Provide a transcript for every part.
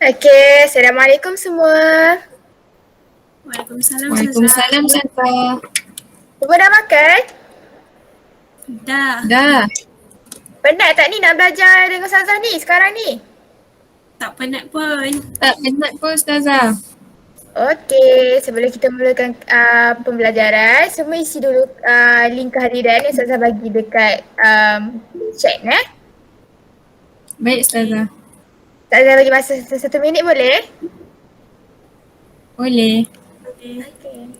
Okey, Assalamualaikum semua. Waalaikumsalam Ustazah. Waalaikumsalam Ustazah. Semua dah makan? Dah. Dah. Penat tak ni nak belajar dengan Ustazah ni sekarang ni? Tak penat pun. Tak penat pun Ustazah. Okey, sebelum kita mulakan pembelajaran, semua isi dulu link kehadiran yang Ustazah bagi dekat chat Baik Ustazah. Ustazah bagi masa 1 minit boleh? Boleh. Okay. Okey.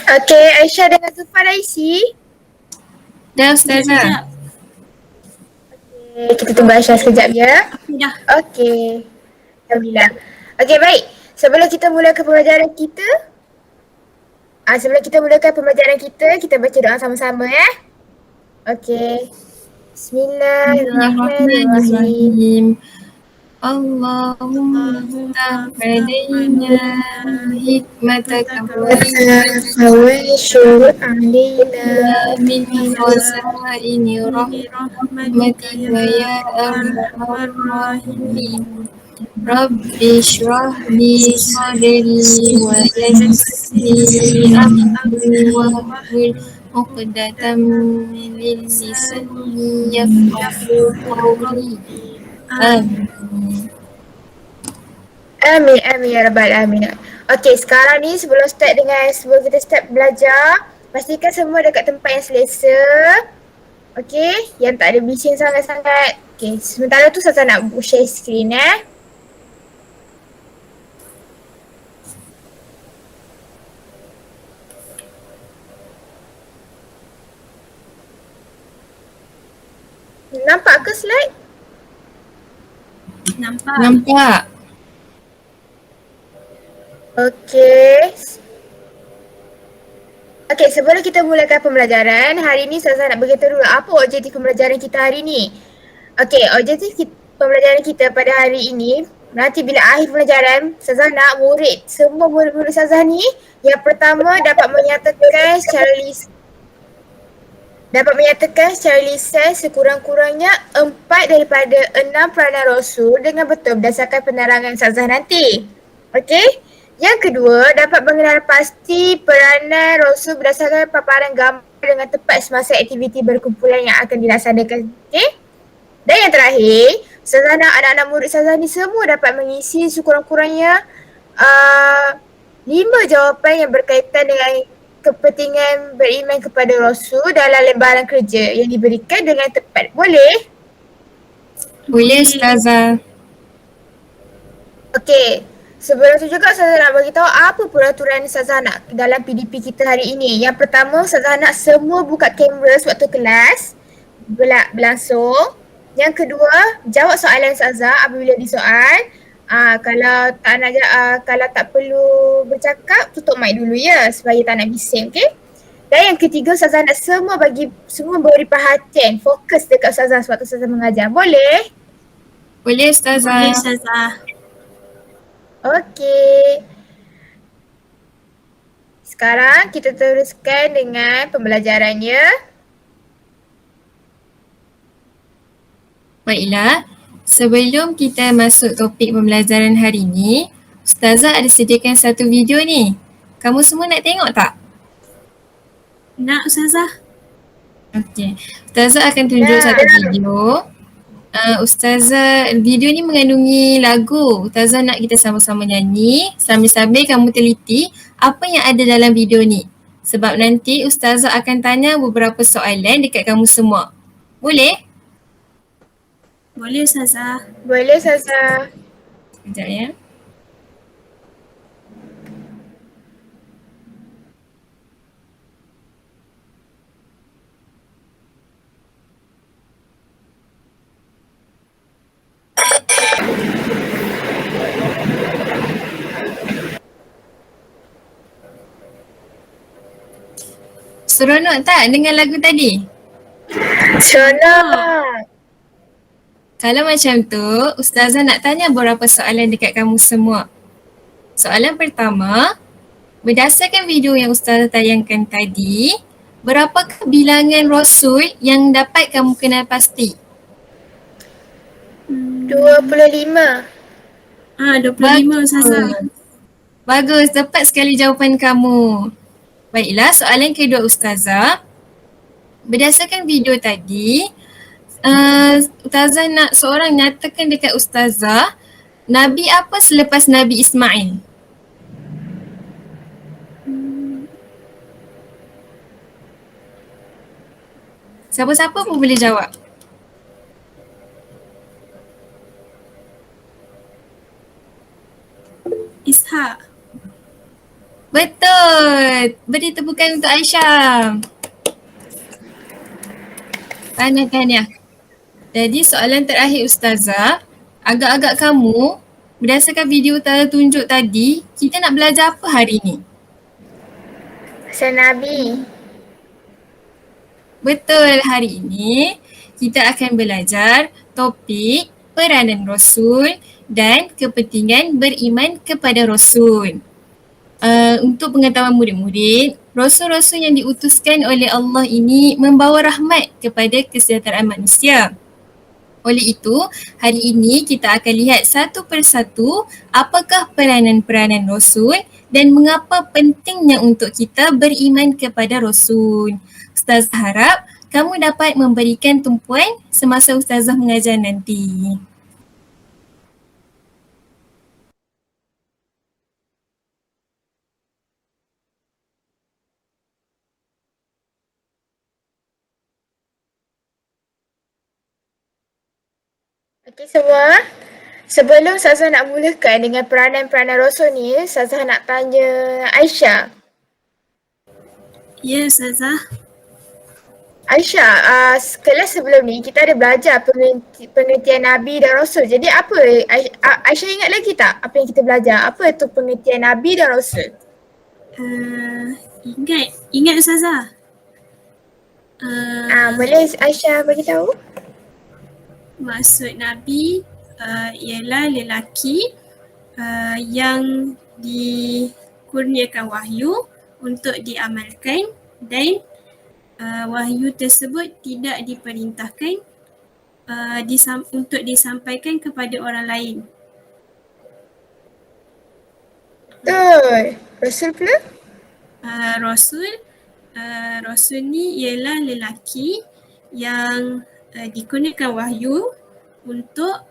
Okey, Aisyah dengan Zulfan dah isi? Dah Ustazah. Sekejap. Okey, kita tunggu Aisyah sekejap ya. Okey dah. Okey. Alhamdulillah. Okey, baik. Sebelum kita mulakan pembelajaran kita, kita baca doa sama-sama ya. Okey. Bismillahirrahmanirrahim. Allahumma ftah alaina hikmataka wa Fawashur alaina min khazaini rahmatika ya arhamar rahimin. Rabbi shrah li sadri wa yassir li amri wahlul 'uqdatam min lisani yafqahu qawli. Amin. Amin, amin ya rabbal alamin. Okey, sekarang ni sebelum kita start belajar, pastikan semua dekat tempat yang selesa. Okey, yang tak ada bising sangat-sangat. Okey, sementara tu saya nak share screen Nampak ke slide? Nampak. Okey. Okey, sebelum kita mulakan pembelajaran, hari ni saya nak beritahu dulu apa objektif pembelajaran kita hari ni. Okey, pembelajaran kita pada hari ini, nanti bila akhir pembelajaran, Ustazah nak semua murid-murid Ustazah ni, yang pertama dapat menyatakan secara lisan sekurang-kurangnya 4 daripada 6 peranan Rasul dengan betul berdasarkan penerangan Ustazah nanti. Okey? Yang kedua, dapat mengenal pasti peranan Rasul berdasarkan paparan gambar dengan tepat semasa aktiviti berkumpulan yang akan dilaksanakan. Okey? Dan yang terakhir, Ustazah nak anak-anak murid Ustazah ni semua dapat mengisi sekurang-kurangnya 5 jawapan yang berkaitan dengan kepentingan beriman kepada Rasul dalam lembaran kerja yang diberikan dengan tepat. Boleh? Boleh Ustazah. Okey. Sebelum tu juga Ustazah nak beritahu apa peraturan Ustazah nak dalam PDP kita hari ini. Yang pertama, Ustazah nak semua buka kamera sewaktu kelas berlangsung. Yang kedua, jawab soalan Ustazah apabila disoal. Kalau tak perlu bercakap, tutup mic dulu ya supaya tak nak bising, okey? Dan yang ketiga, Ustazah nak semua beri perhatian, fokus dekat Ustazah sewaktu Ustazah mengajar. Boleh? Boleh Ustazah. Boleh Ustazah. Okey. Sekarang kita teruskan dengan pembelajarannya. Baiklah, sebelum kita masuk topik pembelajaran hari ini, Ustazah ada sediakan satu video ni. Kamu semua nak tengok tak? Nak Ustazah? Okey, Ustazah akan tunjuk satu video. Video ni mengandungi lagu. Ustazah nak kita sama-sama nyanyi sambil-sambil kamu teliti apa yang ada dalam video ni. Sebab nanti Ustazah akan tanya beberapa soalan dekat kamu semua. Boleh? Boleh Ustazah. Boleh Ustazah. Sekejap ya. Seronok tak dengan lagu tadi? Seronok. Kalau macam tu, Ustazah nak tanya beberapa soalan dekat kamu semua. Soalan pertama, berdasarkan video yang Ustazah tayangkan tadi, berapakah bilangan Rasul yang dapat kamu kenal pasti? 25. 25 Ustazah. Bagus, tepat sekali jawapan kamu. Baiklah, soalan kedua Ustazah. Berdasarkan video tadi, Ustazah nak seorang nyatakan dekat Ustazah, Nabi apa selepas Nabi Ismail? Siapa-siapa pun boleh jawab. Ishak. Betul. Beri tepukan untuk Aisyah. Tahniah. Jadi soalan terakhir Ustazah, agak-agak kamu berdasarkan video Ustazah tunjuk tadi, kita nak belajar apa hari ni? Pasal Nabi. Betul, hari ini kita akan belajar topik peranan Rasul dan kepentingan beriman kepada Rasul. Untuk pengetahuan murid-murid, Rasul-Rasul yang diutuskan oleh Allah ini membawa rahmat kepada kesejahteraan manusia. Oleh itu, hari ini kita akan lihat satu persatu apakah peranan-peranan Rasul dan mengapa pentingnya untuk kita beriman kepada Rasul. Ustazah harap kamu dapat memberikan tumpuan semasa Ustazah mengajar nanti. Okey semua. Sebelum Ustazah nak mulakan dengan peranan-peranan Rasul ni, Ustazah nak tanya Aisyah. Ya Ustazah. Aisyah, kelas sebelum ni kita ada belajar pengertian Nabi dan Rasul. Jadi apa, Aisyah ingat lagi tak apa yang kita belajar? Apa tu pengertian Nabi dan Rasul? Ingat Ustazah. Boleh Aisyah bagi tahu? Maksud Nabi ialah lelaki yang dikurniakan wahyu untuk diamalkan dan wahyu tersebut tidak diperintahkan untuk disampaikan kepada orang lain. Betul. Rasul pula? Rasul ni ialah lelaki yang dikurniakan wahyu untuk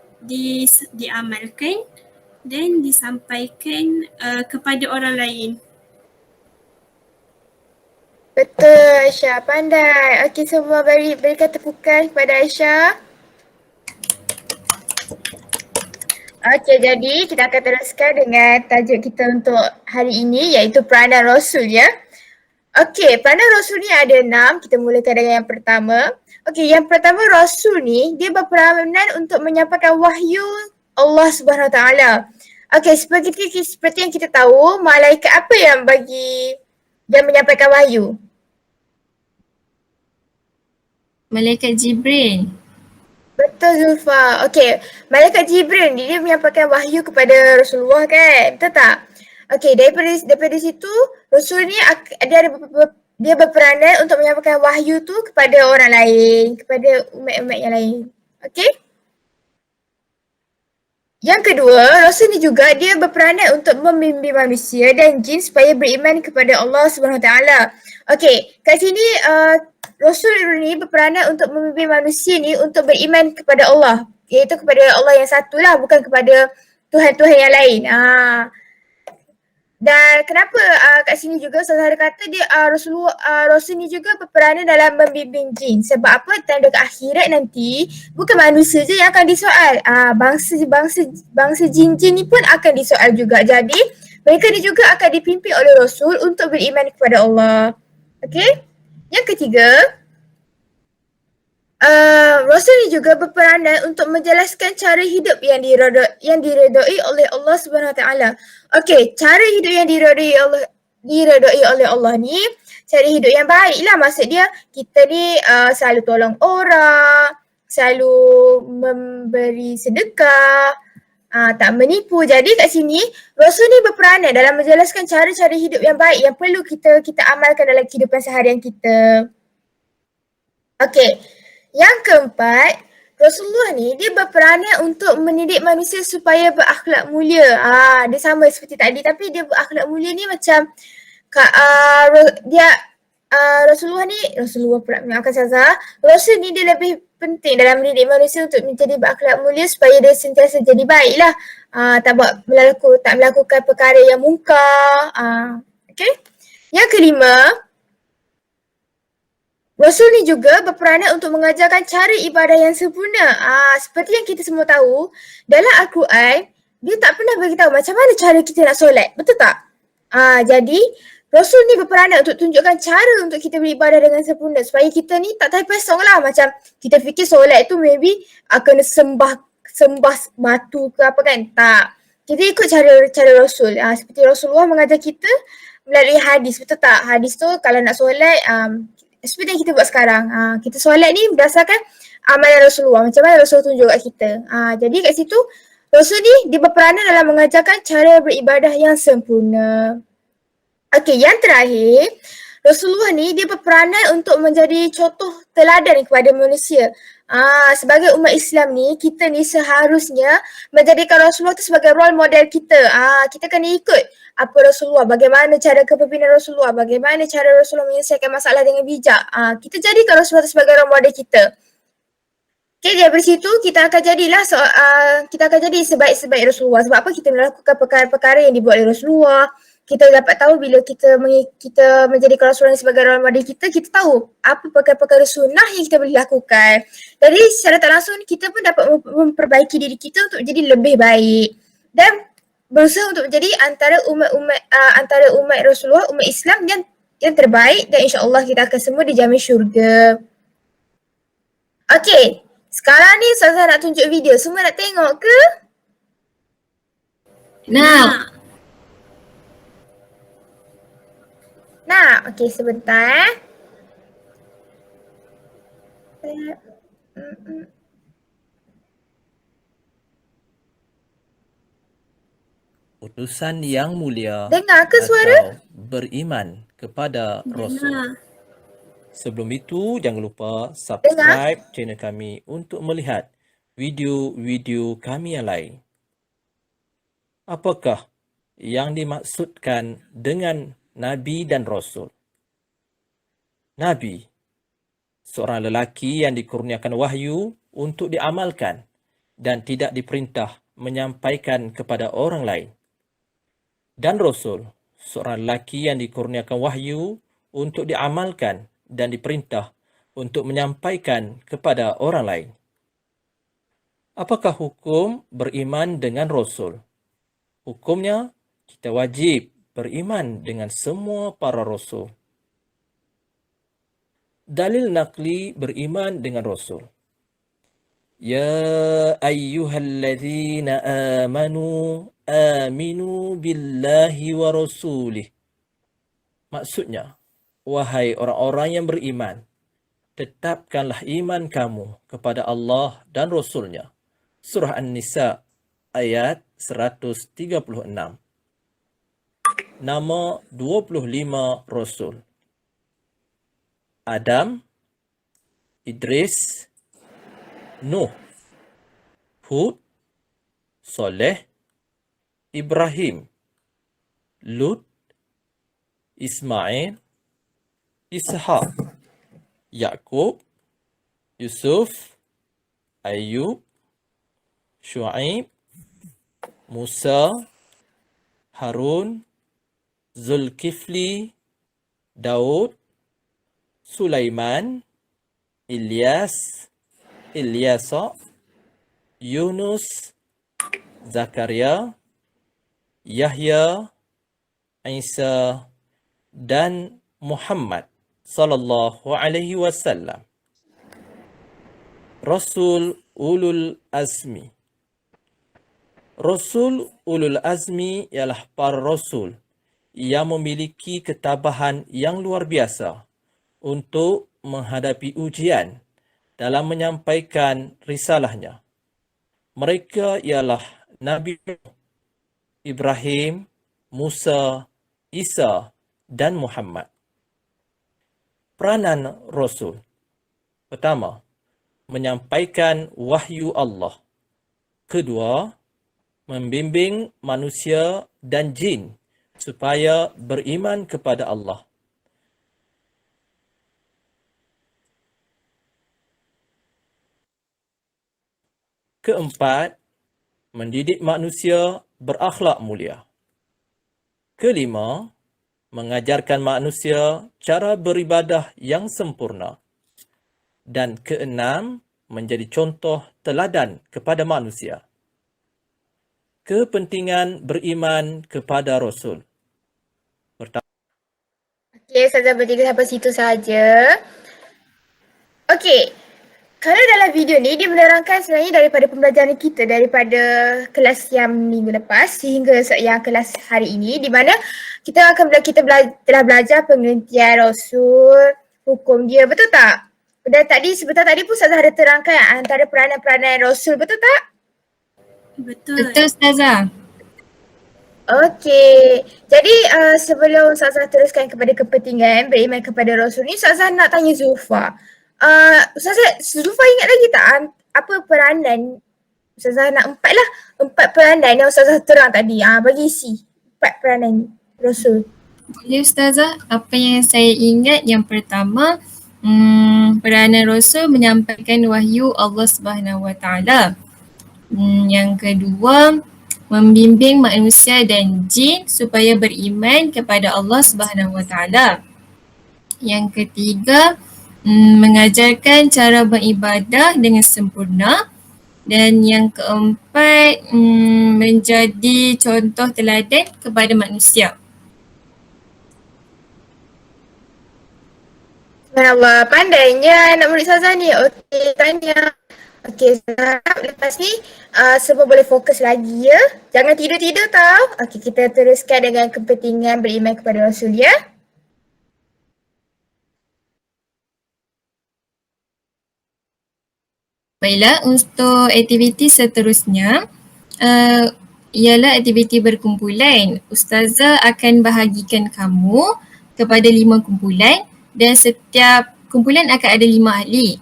diamalkan dan disampaikan kepada orang lain. Betul Aisyah, pandai. Okey semua berikan tepukan kepada Aisyah. Okey, jadi kita akan teruskan dengan tajuk kita untuk hari ini iaitu peranan Rasul ya. Okey, peranan Rasul ni ada 6. Kita mulakan dengan yang pertama. Okey, yang pertama Rasul ni dia berperanan untuk menyampaikan wahyu Allah Subhanahu Wa Taala. Okey, seperti yang kita tahu, malaikat apa yang menyampaikan wahyu? Malaikat Jibril. Betul Zulfa. Okey, malaikat Jibril ni dia menyampaikan wahyu kepada Rasulullah kan? Betul tak? Okey, daripada situ Rasul ni dia berperanan untuk menyampaikan wahyu tu kepada orang lain, kepada umat-umat yang lain. Okey? Yang kedua, Rasul ni juga dia berperanan untuk membimbing manusia dan jin supaya beriman kepada Allah Subhanahu Wa Taala. Okey, kat sini Rasul ni berperanan untuk membimbing manusia ni untuk beriman kepada Allah, iaitu kepada Allah yang satu lah, bukan kepada Tuhan-Tuhan yang lain. Dan kenapa kat sini juga Ustazah kata dia Rasul ni juga berperanan dalam membimbing jin. Sebab apa? Tanda ke akhirat nanti bukan manusia je yang akan disoal. Bangsa jin-jin ni pun akan disoal juga. Jadi mereka ni juga akan dipimpin oleh Rasul untuk beriman kepada Allah. Okey? Yang ketiga, Rasul ni juga berperanan untuk menjelaskan cara hidup yang diredai oleh Allah Subhanahu Wa Taala. Okey, cara hidup yang diredai oleh Allah ni, cari hidup yang baik lah. Maksud dia kita ni selalu tolong orang, selalu memberi sedekah, tak menipu. Jadi kat sini Rasul ni berperanan dalam menjelaskan cara-cara hidup yang baik yang perlu kita amalkan dalam kehidupan seharian kita. Okey, yang keempat, Rasulullah ni dia berperanan untuk mendidik manusia supaya berakhlak mulia. Dia sama seperti tadi tapi dia berakhlak mulia ni macam Rasulullah pula, maafkan Ustazah. Rasul ni dia lebih penting dalam mendidik manusia untuk menjadi berakhlak mulia supaya dia sentiasa jadi baik lah. Tak melakukan perkara yang mungkar. Okay. Yang kelima, Rasul ni juga berperanan untuk mengajarkan cara ibadah yang sempurna. Seperti yang kita semua tahu, dalam Al-Quran, dia tak pernah beritahu macam mana cara kita nak solat. Betul tak? Jadi, Rasul ni berperanan untuk tunjukkan cara untuk kita beribadah dengan sempurna supaya kita ni tak terpesong lah. Macam kita fikir solat tu maybe kena sembah batu ke apa kan. Tak. Kita ikut cara Rasul. Seperti Rasulullah mengajar kita melalui hadis. Betul tak? Hadis tu kalau nak solat, seperti yang kita buat sekarang. Kita solat ni berdasarkan amalan Rasulullah. Macam mana Rasul tunjuk kat kita. Jadi kat situ, Rasul ni dia berperanan dalam mengajarkan cara beribadah yang sempurna. Okey, yang terakhir, Rasulullah ni dia berperanan untuk menjadi contoh teladan kepada manusia. Sebagai umat Islam ni, kita ni seharusnya menjadikan Rasulullah tu sebagai role model kita. Kita kena ikut apa Rasulullah, bagaimana cara kepimpinan Rasulullah, bagaimana cara Rasulullah menyelesaikan masalah dengan bijak. Kita jadikan Rasulullah tu sebagai role model kita. Okay, dari situ kita akan jadi sebaik-sebaik Rasulullah. Sebab apa? Kita melakukan perkara-perkara yang dibuat oleh Rasulullah. Kita dapat tahu bila kita menjadikan Rasulullah sebagai role model kita tahu apa perkara-perkara sunnah yang kita boleh lakukan. Jadi secara tak langsung kita pun dapat memperbaiki diri kita untuk jadi lebih baik dan berusaha untuk menjadi antara umat Rasulullah, umat Islam yang terbaik, dan insya-Allah kita akan semua dijamin syurga. Okey, sekarang ni Ustazah nak tunjuk video. Semua nak tengok ke? Nak, okey sebentar. Utusan yang mulia Dengar ke suara? atau beriman kepada Rasul. Sebelum itu, jangan lupa subscribe channel kami untuk melihat video-video kami yang lain. Apakah yang dimaksudkan dengan Nabi dan Rasul? Nabi, seorang lelaki yang dikurniakan wahyu untuk diamalkan dan tidak diperintah menyampaikan kepada orang lain. Dan Rasul, seorang lelaki yang dikurniakan wahyu untuk diamalkan dan diperintah untuk menyampaikan kepada orang lain. Apakah hukum beriman dengan Rasul? Hukumnya, kita wajib beriman dengan semua para Rasul. Dalil naqli beriman dengan Rasul. Ya ayyuhalladzina amanu aminu billahi wa rasulih. Maksudnya, wahai orang-orang yang beriman, tetapkanlah iman kamu kepada Allah dan Rasulnya. Surah An-Nisa ayat 136. Nama 25 Rasul: Adam, Idris, Nuh, Hud, Saleh, Ibrahim, Lut, Ismail, Ishaq, Yaqub, Yusuf, Ayub, Shu'aib, Musa, Harun, Zulkifli, Daud, Sulaiman, Ilyas, Ilyasa, Yunus, Zakaria, Yahya, Isa, dan Muhammad sallallahu alaihi wasallam. Rasul Ulul Azmi. Rasul Ulul Azmi ialah para Rasul yang memiliki ketabahan yang luar biasa untuk menghadapi ujian dalam menyampaikan risalahnya. Mereka ialah Nabi Ibrahim, Musa, Isa, dan Muhammad. Peranan Rasul. Pertama, menyampaikan wahyu Allah. Kedua, membimbing manusia dan jin supaya beriman kepada Allah. Keempat, mendidik manusia berakhlak mulia. Kelima, mengajarkan manusia cara beribadah yang sempurna. Dan keenam, menjadi contoh teladan kepada manusia. Kepentingan beriman kepada Rasul. Pertama, Okey, Ustazah bertiga sampai situ saja. Okey, kalau dalam video ni dia menerangkan sebenarnya daripada pembelajaran kita daripada kelas yang minggu lepas sehingga yang kelas hari ini, di mana kita telah belajar pengertian Rasul, hukum dia, betul tak? Dan tadi sebentar tadi pun Ustazah ada terangkan antara peranan-peranan Rasul, betul tak? Betul. Betul Ustazah. Okey. Jadi sebelum Ustazah teruskan kepada kepentingan beriman kepada Rasul ni, Ustazah nak tanya Zulfa. Zulfa ingat lagi tak apa peranan? Ustazah nak 4 lah. 4 peranan yang Ustazah terang tadi. Bagi isi 4 peranan Rasul. Boleh Ustazah, apa yang saya ingat yang pertama, peranan Rasul menyampaikan wahyu Allah Subhanahu Wa Taala. Yang kedua, membimbing manusia dan jin supaya beriman kepada Allah Subhanahu Wa Taala. Yang ketiga, mengajarkan cara beribadah dengan sempurna. Dan yang keempat, menjadi contoh teladan kepada manusia. Subhanallah, pandainya anak murid Ustazah ni. Okey, tanya. Okey, harap lepas ni semua boleh fokus lagi ya. Jangan tidur-tidur tau. Okey, kita teruskan dengan kepentingan beriman kepada Rasul ya. Baiklah, untuk aktiviti seterusnya ialah aktiviti berkumpulan. Ustazah akan bahagikan kamu kepada 5 kumpulan dan setiap kumpulan akan ada 5 ahli.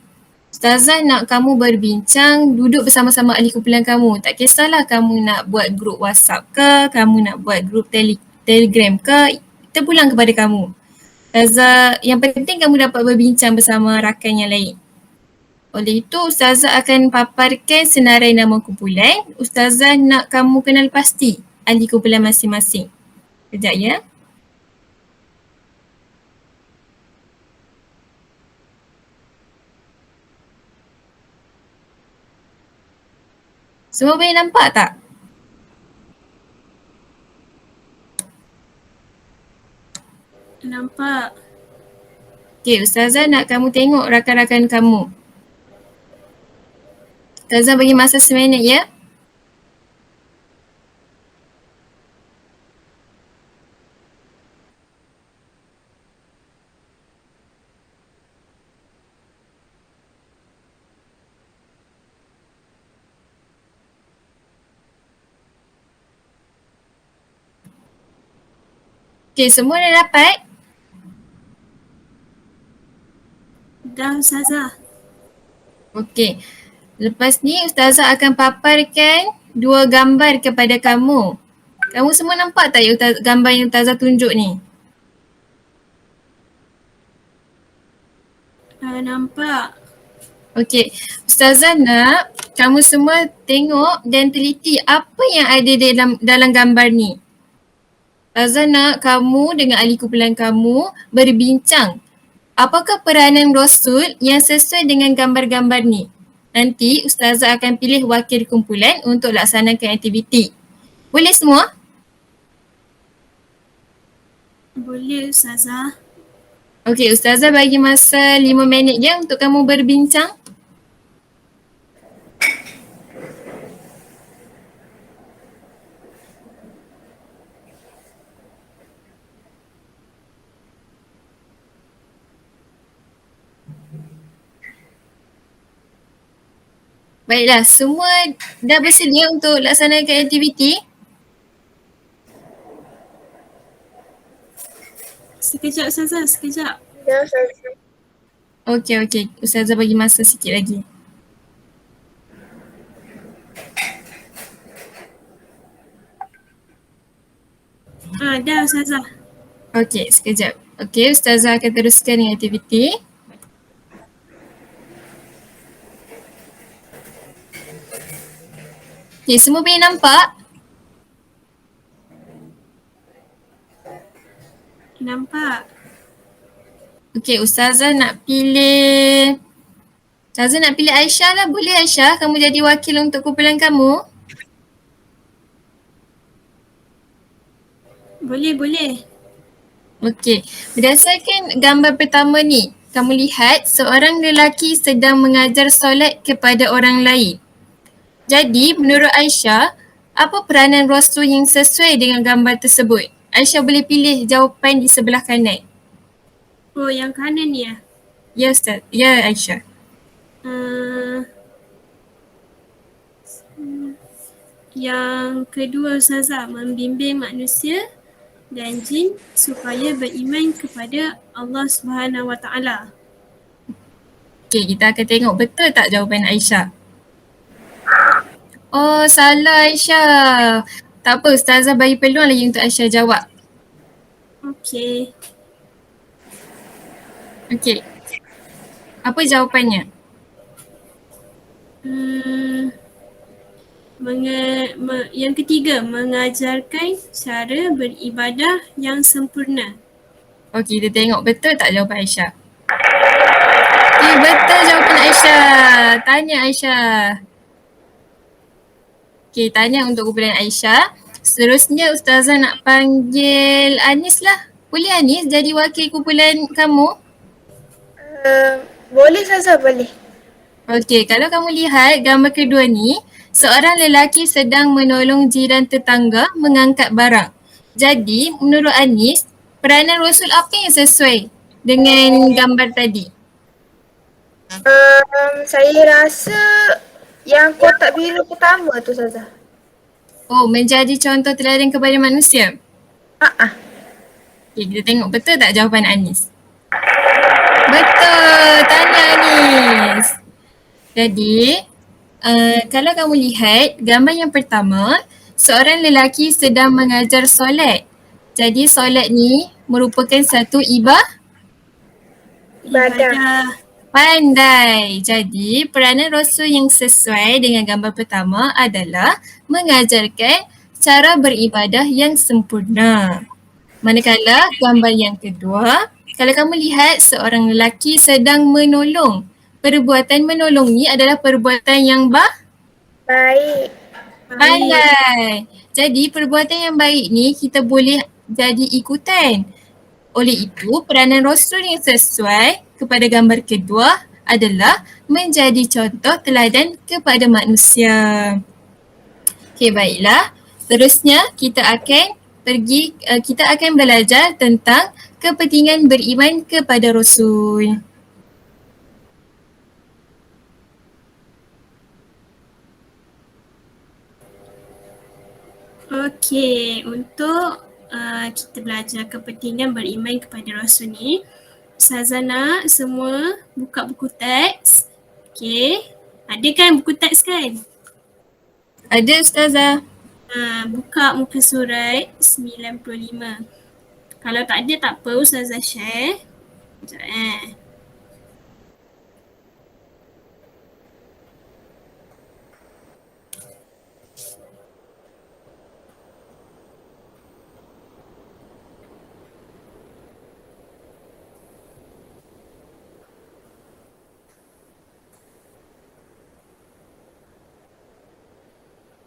Ustazah nak kamu berbincang, duduk bersama-sama ahli kumpulan kamu. Tak kisahlah kamu nak buat grup WhatsApp ke, kamu nak buat grup Telegram ke, terpulang kepada kamu. Ustazah, yang penting kamu dapat berbincang bersama rakan yang lain. Oleh itu, Ustazah akan paparkan senarai nama kumpulan. Ustazah nak kamu kenal pasti ahli kumpulan masing-masing. Sekejap ya. Semua boleh nampak tak? Nampak. Okey, Ustazah nak kamu tengok rakan-rakan kamu. Ustazah bagi masa 1 minit ya. Okey, semua dah dapat? Dah Ustazah. Okey. Lepas ni Ustazah akan paparkan 2 gambar kepada kamu. Kamu semua nampak tak gambar yang Ustazah tunjuk ni? Nampak. Okey. Ustazah nak kamu semua tengok dan teliti apa yang ada dalam gambar ni. Ustazah nak kamu dengan ahli kumpulan kamu berbincang. Apakah peranan Rasul yang sesuai dengan gambar-gambar ni? Nanti Ustazah akan pilih wakil kumpulan untuk laksanakan aktiviti. Boleh semua? Boleh Ustazah. Okey, Ustazah bagi masa 5 minit je untuk kamu berbincang. Baiklah, semua dah bersedia untuk laksanakan aktiviti? Sekejap Ustazah, sekejap. Ya, Ustazah. Okey. Ustazah bagi masa sikit lagi. Dah Ustazah. Okey, sekejap. Okey, Ustazah akan teruskan dengan aktiviti. Okey, semua boleh nampak? Nampak. Okey, Ustazah nak pilih Aisyah lah. Boleh Aisyah, kamu jadi wakil untuk kumpulan kamu? Boleh. Okey, berdasarkan gambar pertama ni, kamu lihat seorang lelaki sedang mengajar solat kepada orang lain. Jadi, menurut Aisyah, apa peranan Rasul yang sesuai dengan gambar tersebut? Aisyah boleh pilih jawapan di sebelah kanan. Oh, yang kanan ni ya? Ya Ustaz, ya Aisyah. Yang kedua Ustazah, membimbing manusia dan jin supaya beriman kepada Allah Subhanahu Wa Taala. Okey, kita akan tengok betul tak jawapan Aisyah. Oh, salah Aisyah. Tak apa, Ustazah bagi peluang lagi untuk Aisyah jawab. Okey. Okey. Apa jawapannya? Yang ketiga, mengajarkan cara beribadah yang sempurna. Okey, kita tengok betul tak jawapan Aisyah. Okey, betul jawapan Aisyah. Tanya Aisyah. Okey, tanya untuk kumpulan Aisyah. Seterusnya Ustazah nak panggil Anis lah. Boleh Anis jadi wakil kumpulan kamu? Boleh Ustazah, boleh. Okey, kalau kamu lihat gambar kedua ni, seorang lelaki sedang menolong jiran tetangga mengangkat barang. Jadi, menurut Anis, peranan Rasul apa yang sesuai dengan gambar tadi? Saya rasa yang kotak biru pertama tu Ustazah. Oh, menjadi contoh teladan kepada manusia. Okey, kita tengok betul tak jawapan Anis? Betul, tanya Anis. Jadi, kalau kamu lihat gambar yang pertama, seorang lelaki sedang mengajar solat. Jadi solat ni merupakan satu Ibadah. pandai. Jadi peranan Rasul yang sesuai dengan gambar pertama adalah mengajarkan cara beribadah yang sempurna. Manakala gambar yang kedua, kalau kamu lihat seorang lelaki sedang menolong. Perbuatan menolong ni adalah perbuatan yang Baik. pandai. Jadi perbuatan yang baik ni kita boleh jadi ikutan. Oleh itu, peranan Rasul yang sesuai kepada gambar kedua adalah menjadi contoh teladan kepada manusia. Okey, baiklah. Seterusnya kita akan belajar tentang kepentingan beriman kepada Rasul. Okey, untuk kita belajar kepentingan beriman kepada Rasul ni, Ustazah nak semua buka buku teks. Okey, ada kan buku teks kan? Ada Ustazah. Buka muka surat 95. Kalau tak ada tak apa, Ustazah share. Sekejap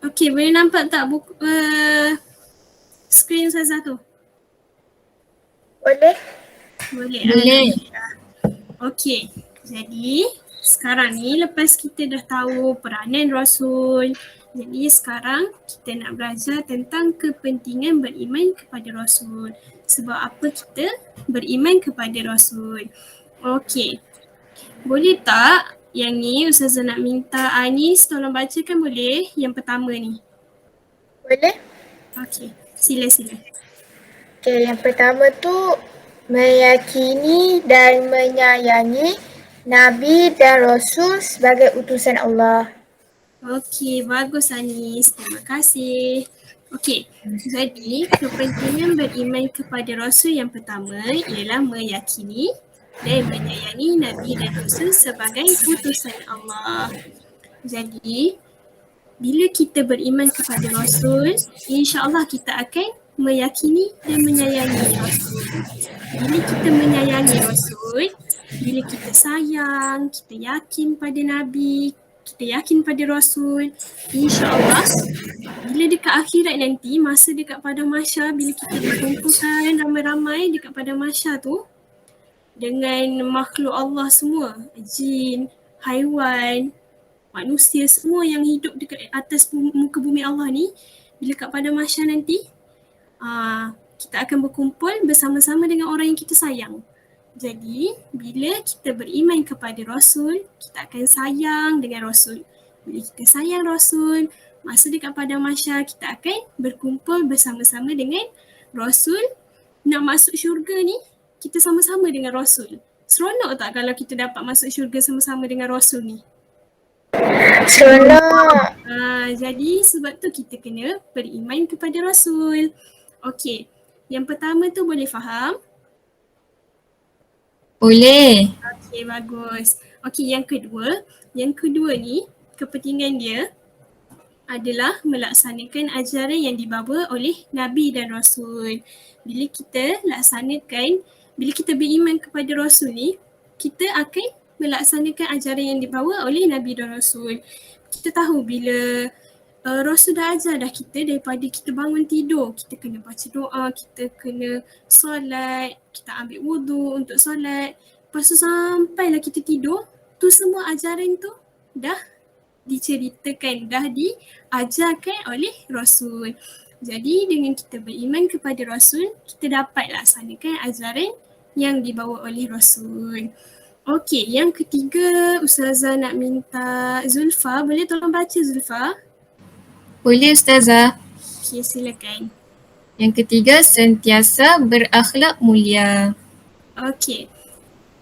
Okey, boleh nampak tak buku skrin Ustazah tu? Boleh? Boleh. Okey, jadi sekarang ni lepas kita dah tahu peranan Rasul, jadi sekarang kita nak belajar tentang kepentingan beriman kepada Rasul. Sebab apa kita beriman kepada Rasul? Okey, boleh tak Yang ni Ustazah nak minta Anis tolong bacakan boleh yang pertama ni. Boleh? Okey, sila. Okey, yang pertama tu meyakini dan menyayangi Nabi dan Rasul sebagai utusan Allah. Okey, bagus Anis. Terima kasih. Okey, jadi kepentingan beriman kepada Rasul yang pertama ialah meyakini dan menyayangi Nabi dan Rasul sebagai utusan Allah. Jadi, bila kita beriman kepada Rasul, insya-Allah kita akan meyakini dan menyayangi Rasul. Bila kita menyayangi Rasul, bila kita sayang, kita yakin pada Nabi, kita yakin pada Rasul, insya-Allah bila dekat akhirat nanti, masa dekat padang mahsyar, bila kita dikumpulkan ramai-ramai dekat padang mahsyar tu dengan makhluk Allah semua, jin, haiwan, manusia semua yang hidup dekat atas muka bumi Allah ni, bila kat padang mahsyar nanti kita akan berkumpul bersama-sama dengan orang yang kita sayang. Jadi bila kita beriman kepada Rasul, kita akan sayang dengan Rasul. Bila kita sayang Rasul, masa dekat padang mahsyar kita akan berkumpul bersama-sama dengan Rasul. Nak masuk syurga ni, kita sama-sama dengan Rasul. Seronok tak kalau kita dapat masuk syurga sama-sama dengan Rasul ni? Seronok. Jadi sebab tu kita kena beriman kepada Rasul. Okey, yang pertama tu boleh faham? Boleh. Okey, bagus. Okey, yang kedua ni kepentingan dia adalah melaksanakan ajaran yang dibawa oleh Nabi dan Rasul. Bila kita beriman kepada Rasul ni, kita akan melaksanakan ajaran yang dibawa oleh Nabi dan Rasul. Kita tahu bila Rasul dah ajar dah kita daripada kita bangun tidur, kita kena baca doa, kita kena solat, kita ambil wudu untuk solat. Lepas tu sampailah kita tidur, tu semua ajaran tu dah diceritakan, dah diajarkan oleh Rasul. Jadi dengan kita beriman kepada Rasul, kita dapat laksanakan ajaran yang dibawa oleh Rasul. Okey, yang ketiga Ustazah nak minta Zulfa, boleh tolong baca Zulfa? Boleh Ustazah. Okey, silakan. Yang ketiga, sentiasa berakhlak mulia. Okey.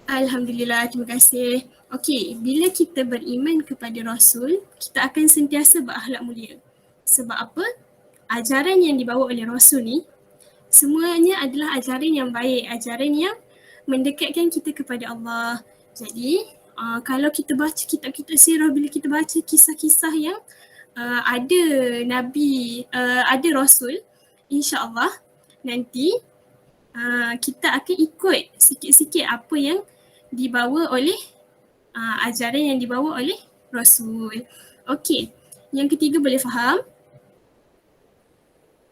Alhamdulillah, terima kasih. Okey, bila kita beriman kepada Rasul, kita akan sentiasa berakhlak mulia. Sebab apa? Ajaran yang dibawa oleh Rasul ni, semuanya adalah ajaran yang baik, ajaran yang mendekatkan kita kepada Allah. Jadi, kalau kita baca kitab-kitab sirah, bila kita baca kisah-kisah yang ada Nabi, ada Rasul, insya-Allah nanti kita akan ikut sikit-sikit apa yang dibawa oleh ajaran yang dibawa oleh Rasul. Okey, yang ketiga boleh faham?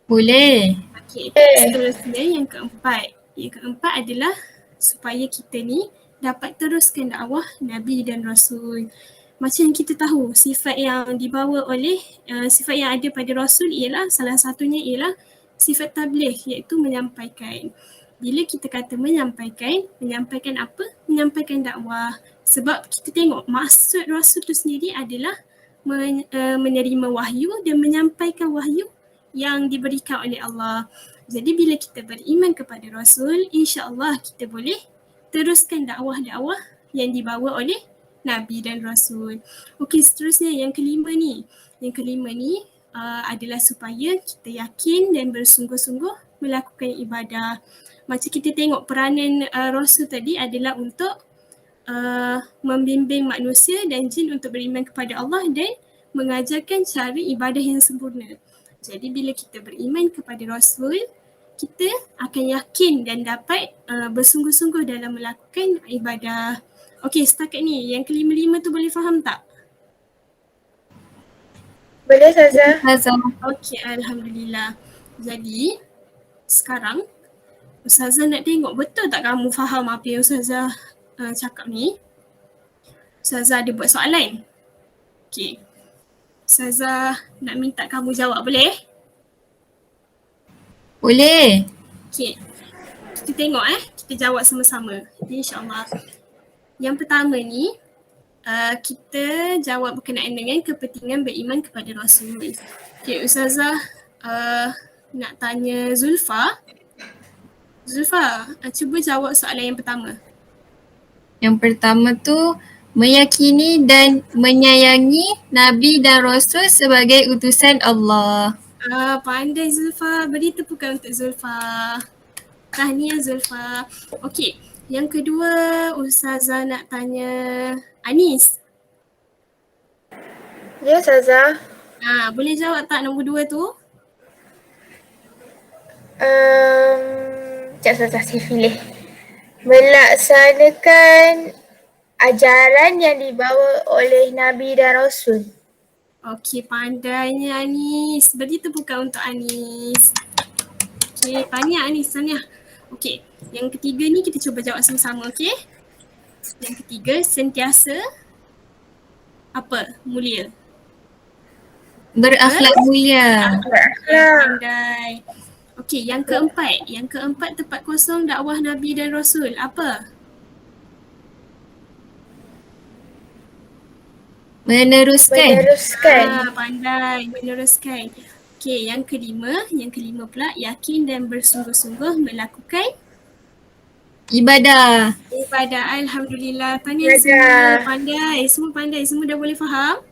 Boleh. Okey, seterusnya yang keempat. Yang keempat adalah supaya kita ni dapat teruskan dakwah Nabi dan Rasul. Macam kita tahu sifat yang dibawa oleh sifat yang ada pada Rasul ialah salah satunya ialah sifat tabligh, iaitu menyampaikan. Bila kita kata menyampaikan apa? Menyampaikan dakwah. Sebab kita tengok maksud Rasul tu sendiri adalah menerima wahyu dan menyampaikan wahyu yang diberikan oleh Allah. Jadi bila kita beriman kepada Rasul, insya-Allah kita boleh teruskan dakwah-dakwah yang dibawa oleh Nabi dan Rasul. Okey, seterusnya yang kelima ni. Yang kelima ni adalah supaya kita yakin dan bersungguh-sungguh melakukan ibadah. Macam kita tengok peranan Rasul tadi adalah untuk membimbing manusia dan jin untuk beriman kepada Allah dan mengajarkan cara ibadah yang sempurna. Jadi bila kita beriman kepada Rasul, kita akan yakin dan dapat bersungguh-sungguh dalam melakukan ibadah. Okey, setakat ni yang kelima-lima tu boleh faham tak? Boleh Ustazah? Ustazah. Okey, Alhamdulillah. Jadi sekarang Ustazah nak tengok betul tak kamu faham apa yang Ustazah cakap ni. Ustazah ada buat soalan. Okey. Ustazah nak minta kamu jawab, boleh? Boleh. Okey. Kita tengok kita jawab sama-sama. InsyaAllah. Yang pertama ni, kita jawab berkenaan dengan kepentingan beriman kepada Rasul. Okay, Ustazah nak tanya Zulfa. Zulfa, cuba jawab soalan yang pertama. Yang pertama tu, meyakini dan menyayangi Nabi dan Rasul sebagai utusan Allah. Pandai Zulfa, beri tepukan untuk Zulfa. Tahniah Zulfa. Okey, yang kedua Ustazah nak tanya Anis. Ya, Ustazah. Boleh jawab tak nombor 2 tu? Sekejap Ustazah, saya pilih. Melaksanakan ajaran yang dibawa oleh Nabi dan Rasul. Okey, pandainya Anis. Beri tepukan untuk Anis. Okey, tahniah Anis, tahniah. Okey, yang ketiga ni kita cuba jawab sama-sama, okey? Yang ketiga, sentiasa apa? Mulia. Berakhlak mulia. Pandai. Okey, yang keempat. Yang keempat tepat kosong dakwah Nabi dan Rasul. Apa? Meneruskan. Pandai, meneruskan. Okey, yang kelima pula yakin dan bersungguh-sungguh melakukan Ibadah. Alhamdulillah. Tahniah semua pandai, semua dah boleh faham?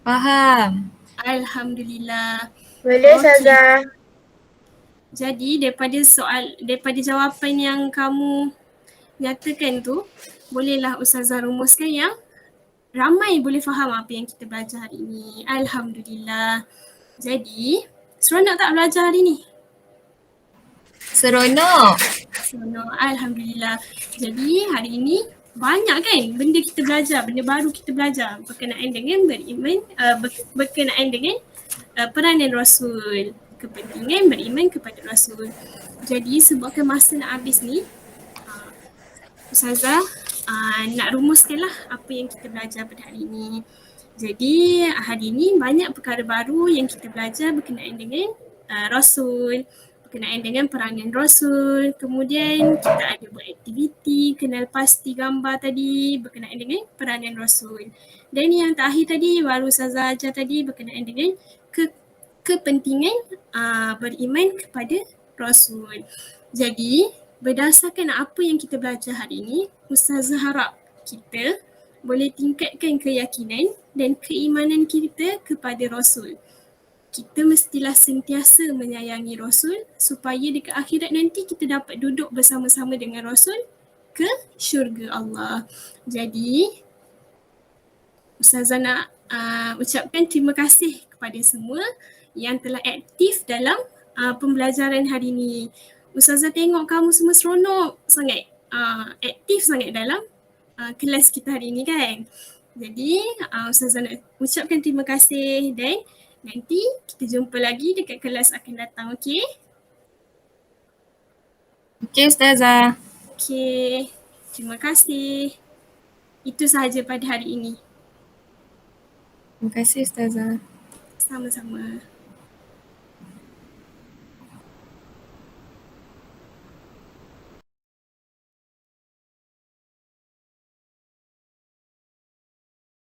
Faham. Alhamdulillah. Boleh Ustazah. Jadi daripada jawapan yang kamu nyatakan tu, bolehlah Ustazah rumuskan yang ramai boleh faham apa yang kita belajar hari ini. Alhamdulillah. Jadi, seronok tak belajar hari ni? Seronok. Alhamdulillah. Jadi hari ini banyak kan benda kita belajar, benda baru kita belajar berkenaan dengan beriman, berkenaan dengan peranan Rasul, kepentingan beriman kepada Rasul. Jadi sebabkan masa nak habis ni, Ustazah nak rumuskanlah apa yang kita belajar pada hari ini. Jadi hari ini banyak perkara baru yang kita belajar berkenaan dengan Rasul, berkenaan dengan peranan Rasul. Kemudian kita ada buat aktiviti, kenal pasti gambar tadi berkenaan dengan peranan Rasul. Dan yang terakhir tadi baru Ustazah ajar tadi berkenaan dengan kepentingan beriman kepada Rasul. Jadi berdasarkan apa yang kita belajar hari ini, Ustazah harap kita boleh tingkatkan keyakinan dan keimanan kita kepada Rasul. Kita mestilah sentiasa menyayangi Rasul supaya dekat akhirat nanti kita dapat duduk bersama-sama dengan Rasul ke syurga Allah. Jadi Ustazah nak ucapkan terima kasih kepada semua yang telah aktif dalam pembelajaran hari ini. Ustazah tengok kamu semua seronok sangat, aktif sangat dalam kelas kita hari ini kan. Jadi Ustazah nak ucapkan terima kasih dan nanti kita jumpa lagi dekat kelas akan datang, okey? Okey Ustazah. Okey, terima kasih. Itu sahaja pada hari ini. Terima kasih Ustazah. Sama-sama.